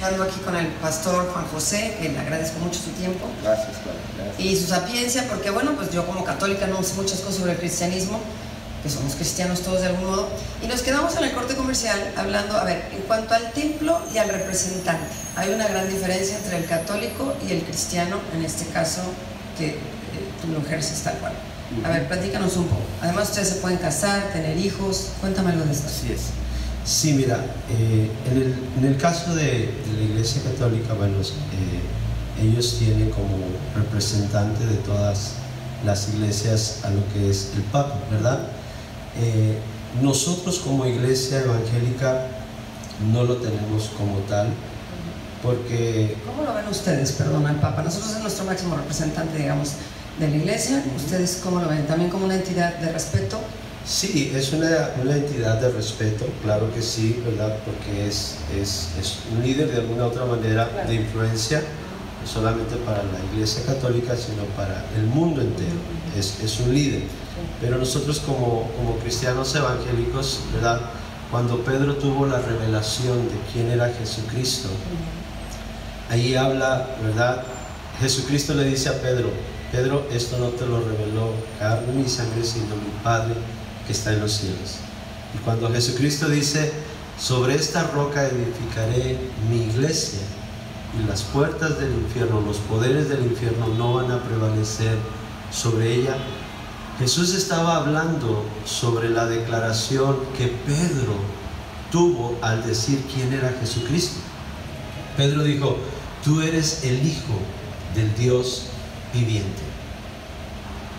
Ando aquí con el pastor Juan José, que le agradezco mucho su tiempo. Gracias, gracias. Y su sapiencia, porque bueno, pues yo como católica no sé muchas cosas sobre el cristianismo, que somos cristianos todos de algún modo, y nos quedamos en el corte comercial hablando, a ver, en cuanto al templo y al representante, hay una gran diferencia entre el católico y el cristiano, en este caso, que tú lo ejerces tal cual. A ver, platícanos un poco. Además, ustedes se pueden casar, tener hijos, cuéntame algo de esto. Así es. Sí, mira, en el caso de la Iglesia Católica, bueno, ellos tienen como representante de todas las iglesias a lo que es el Papa, ¿verdad? Nosotros como Iglesia Evangélica no lo tenemos como tal, porque... ¿Cómo lo ven ustedes, perdón, al Papa? Nosotros es nuestro máximo representante, digamos, de la Iglesia. ¿Ustedes cómo lo ven? ¿También como una entidad de respeto? Sí, es una entidad de respeto, claro que sí, ¿verdad? Porque es un líder de alguna otra manera, claro, de influencia, no solamente para la Iglesia Católica, sino para el mundo entero. Es un líder. Pero nosotros como cristianos evangélicos, ¿verdad? Cuando Pedro tuvo la revelación de quién era Jesucristo, ahí habla, ¿verdad? Jesucristo le dice a Pedro, Pedro, esto no te lo reveló carne ni sangre, sino mi Padre que está en los cielos. Y cuando Jesucristo dice, sobre esta roca edificaré mi iglesia, y las puertas del infierno, los poderes del infierno no van a prevalecer sobre ella, Jesús estaba hablando sobre la declaración que Pedro tuvo al decir quién era Jesucristo. Pedro dijo, tú eres el Hijo del Dios viviente.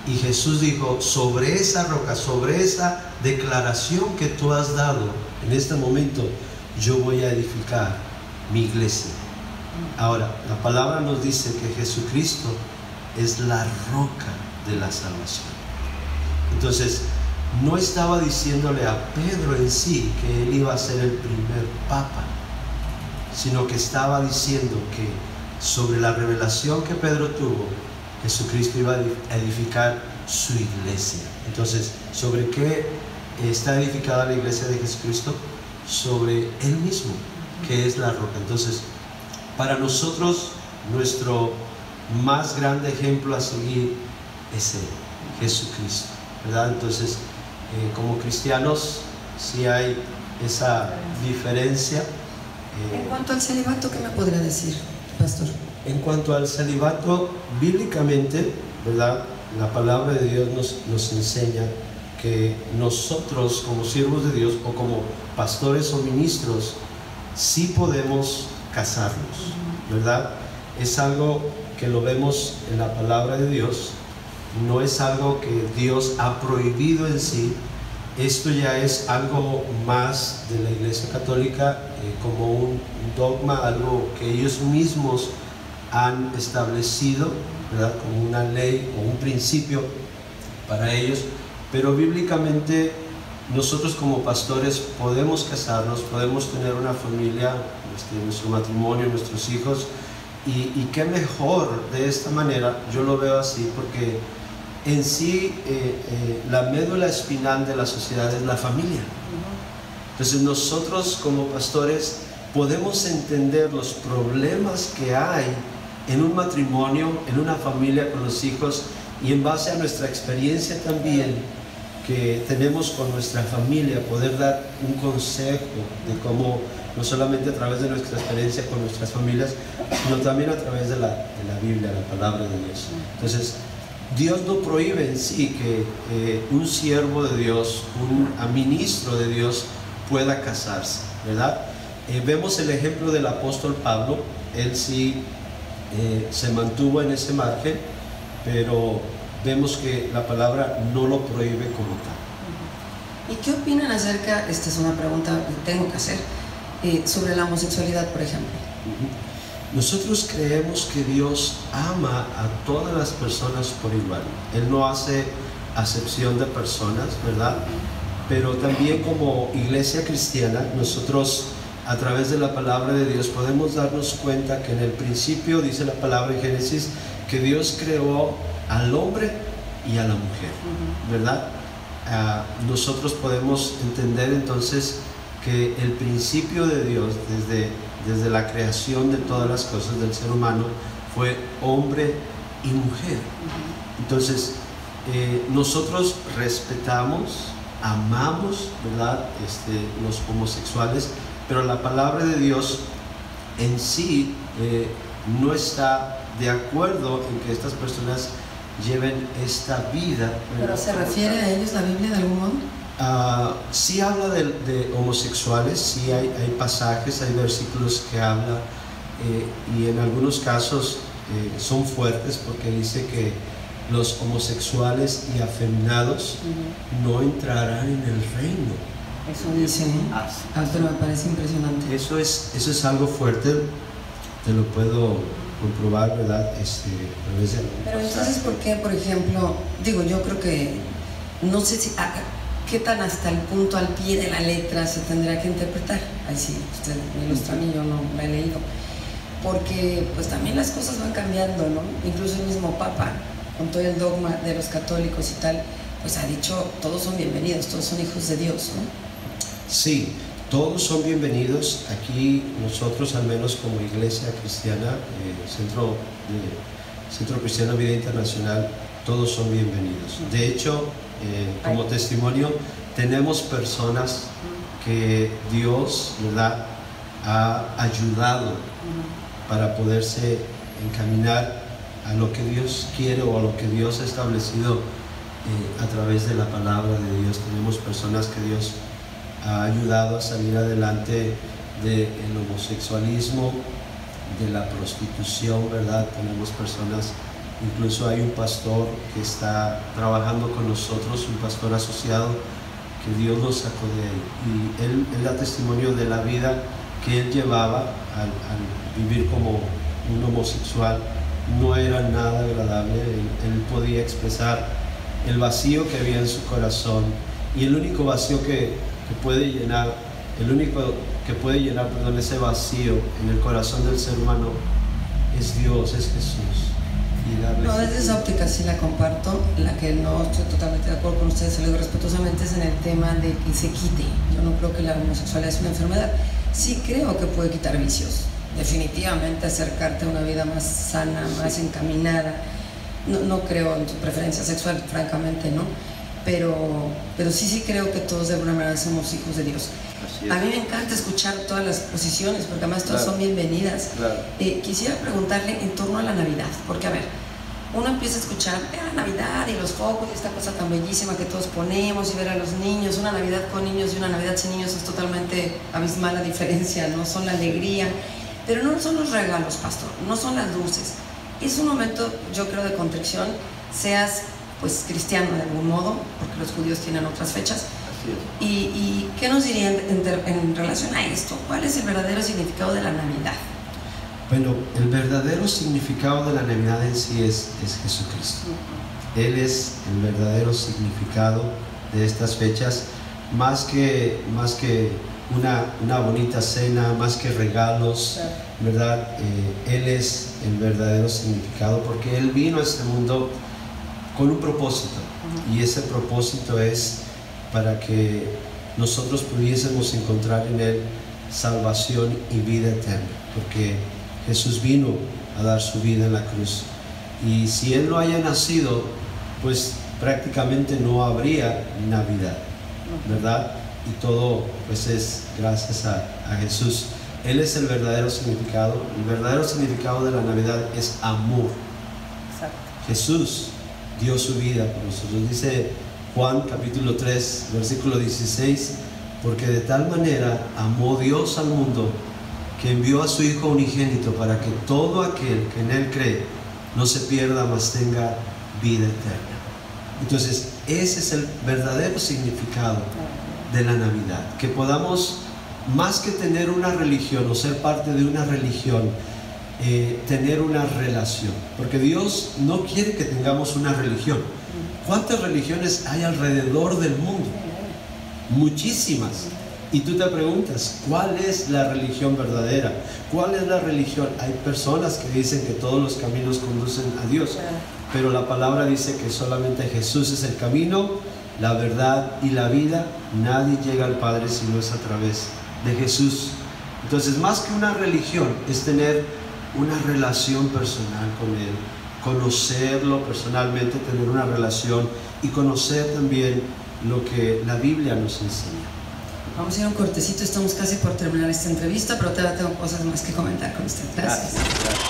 Y Jesús dijo, sobre esa roca, sobre esa declaración que tú has dado en este momento, yo voy a edificar mi iglesia. Ahora, la palabra nos dice que Jesucristo es la roca de la salvación. Entonces, no estaba diciéndole a Pedro en sí que él iba a ser el primer papa, sino que estaba diciendo que sobre la revelación que Pedro tuvo, Jesucristo iba a edificar su iglesia. Entonces, ¿sobre qué está edificada la iglesia de Jesucristo? Sobre Él mismo, que es la roca. Entonces, para nosotros, nuestro más grande ejemplo a seguir es Él, Jesucristo, ¿verdad? Entonces, como cristianos, sí hay esa diferencia. En cuanto al celibato, ¿qué me podría decir, pastor? En cuanto al celibato, bíblicamente, ¿verdad? La palabra de Dios nos enseña que nosotros como siervos de Dios o como pastores o ministros sí podemos casarnos, ¿verdad? Es algo que lo vemos en la palabra de Dios, no es algo que Dios ha prohibido en sí. Esto ya es algo más de la Iglesia Católica, como un dogma, algo que ellos mismos han establecido, ¿verdad? Como una ley o un principio para ellos. Pero bíblicamente nosotros como pastores podemos casarnos, podemos tener una familia, nuestro matrimonio, nuestros hijos, y qué mejor de esta manera. Yo lo veo así porque en sí la médula espinal de la sociedad es la familia. Entonces nosotros como pastores podemos entender los problemas que hay en un matrimonio, en una familia con los hijos, y en base a nuestra experiencia también que tenemos con nuestra familia, poder dar un consejo de cómo, no solamente a través de nuestra experiencia con nuestras familias, sino también a través de la Biblia, la palabra de Dios. Entonces, Dios no prohíbe en sí que un siervo de Dios, un ministro de Dios pueda casarse, ¿verdad? Vemos el ejemplo del apóstol Pablo. Él sí se mantuvo en ese margen, pero vemos que la palabra no lo prohíbe como tal. ¿Y qué opinan acerca, esta es una pregunta que tengo que hacer, sobre la homosexualidad, por ejemplo? Nosotros creemos que Dios ama a todas las personas por igual. Él no hace acepción de personas, ¿verdad? Pero también como iglesia cristiana, nosotros a través de la palabra de Dios podemos darnos cuenta que en el principio, dice la palabra en Génesis, que Dios creó al hombre y a la mujer, ¿verdad? Nosotros podemos entender entonces que el principio de Dios, desde desde la creación de todas las cosas del ser humano, fue hombre y mujer. Entonces, nosotros respetamos, amamos, ¿verdad?, los homosexuales, pero la palabra de Dios en sí no está de acuerdo en que estas personas lleven esta vida. ¿Pero se refiere a ellos la Biblia de algún modo? Sí habla de homosexuales, sí hay pasajes, hay versículos que habla, y en algunos casos son fuertes, porque dice que los homosexuales y afeminados no entrarán en el reino. Eso dice, pero me parece impresionante. Eso es algo fuerte, te lo puedo comprobar, ¿verdad? Pero entonces, ¿por qué, por ejemplo, digo, yo creo que, no sé si, qué tan hasta el punto, al pie de la letra se tendrá que interpretar? Ahí sí, usted me ilustra a mí, yo no la he leído. Porque pues también las cosas van cambiando, ¿no? Incluso el mismo Papa, con todo el dogma de los católicos y tal, pues ha dicho, todos son bienvenidos, todos son hijos de Dios, ¿no? Sí, todos son bienvenidos. Aquí nosotros, al menos como Iglesia Cristiana, Centro Cristiano Vida Internacional, todos son bienvenidos. De hecho, como testimonio, tenemos personas que Dios, ¿verdad?, ha ayudado para poderse encaminar a lo que Dios quiere o a lo que Dios ha establecido a través de la palabra de Dios. Tenemos personas que Dios ha ayudado a salir adelante del homosexualismo, de la prostitución, ¿verdad? Tenemos personas, incluso hay un pastor que está trabajando con nosotros, un pastor asociado, que Dios lo sacó de ahí. Y él da testimonio de la vida que él llevaba al vivir como un homosexual. No era nada agradable. Él podía expresar el vacío que había en su corazón, y el único vacío que puede llenar, ese vacío en el corazón del ser humano es Dios, es Jesús. No, desde esa óptica sí la comparto. La que no estoy totalmente de acuerdo con ustedes, se lo digo respetuosamente, es en el tema de que se quite. Yo no creo que la homosexualidad es una enfermedad. Sí creo que puede quitar vicios, definitivamente acercarte a una vida más sana, más encaminada. No creo en tu preferencia sexual, francamente, ¿no? Pero sí creo que todos de alguna manera somos hijos de Dios. A mí me encanta escuchar todas las posiciones, porque además todas son bienvenidas. Quisiera preguntarle en torno a la Navidad, porque a ver, uno empieza a escuchar la Navidad y los focos y esta cosa tan bellísima que todos ponemos, y ver a los niños, una Navidad con niños y una Navidad sin niños es totalmente abismal la diferencia, ¿no? Son la alegría, pero no son los regalos, pastor, no son las luces. Es un momento, yo creo, de contrición, seas pues cristiano de algún modo, porque los judíos tienen otras fechas. ¿Y qué nos dirían en relación a esto? ¿Cuál es el verdadero significado de la Navidad? Bueno, el verdadero significado de la Navidad en sí es Jesucristo. Él es el verdadero significado de estas fechas, más que una bonita cena, más que regalos, ¿verdad? Él es el verdadero significado, porque Él vino a este mundo con un propósito, y ese propósito es para que nosotros pudiésemos encontrar en Él salvación y vida eterna, porque Jesús vino a dar su vida en la cruz, y si Él no haya nacido, pues prácticamente no habría Navidad, ¿verdad? Y todo pues es gracias a Jesús. Él es el verdadero significado. El verdadero significado de la Navidad es amor. Exacto. Jesús dio su vida por nosotros. Dice Juan capítulo 3 versículo 16: porque de tal manera amó Dios al mundo, que envió a su Hijo unigénito, para que todo aquel que en Él cree no se pierda, mas tenga vida eterna. Entonces ese es el verdadero significado de la Navidad, que podamos, más que tener una religión o ser parte de una religión, tener una relación, porque Dios no quiere que tengamos una religión. ¿Cuántas religiones hay alrededor del mundo? Muchísimas. Y tú te preguntas, ¿cuál es la religión verdadera? ¿Cuál es la religión? Hay personas que dicen que todos los caminos conducen a Dios, pero la palabra dice que solamente Jesús es el camino, la verdad y la vida. Nadie llega al Padre si no es a través de Jesús. Entonces, más que una religión, es tener una relación personal con Él, conocerlo personalmente, tener una relación y conocer también lo que la Biblia nos enseña. Vamos a ir a un cortecito, estamos casi por terminar esta entrevista, pero todavía tengo cosas más que comentar con usted. Gracias. Gracias.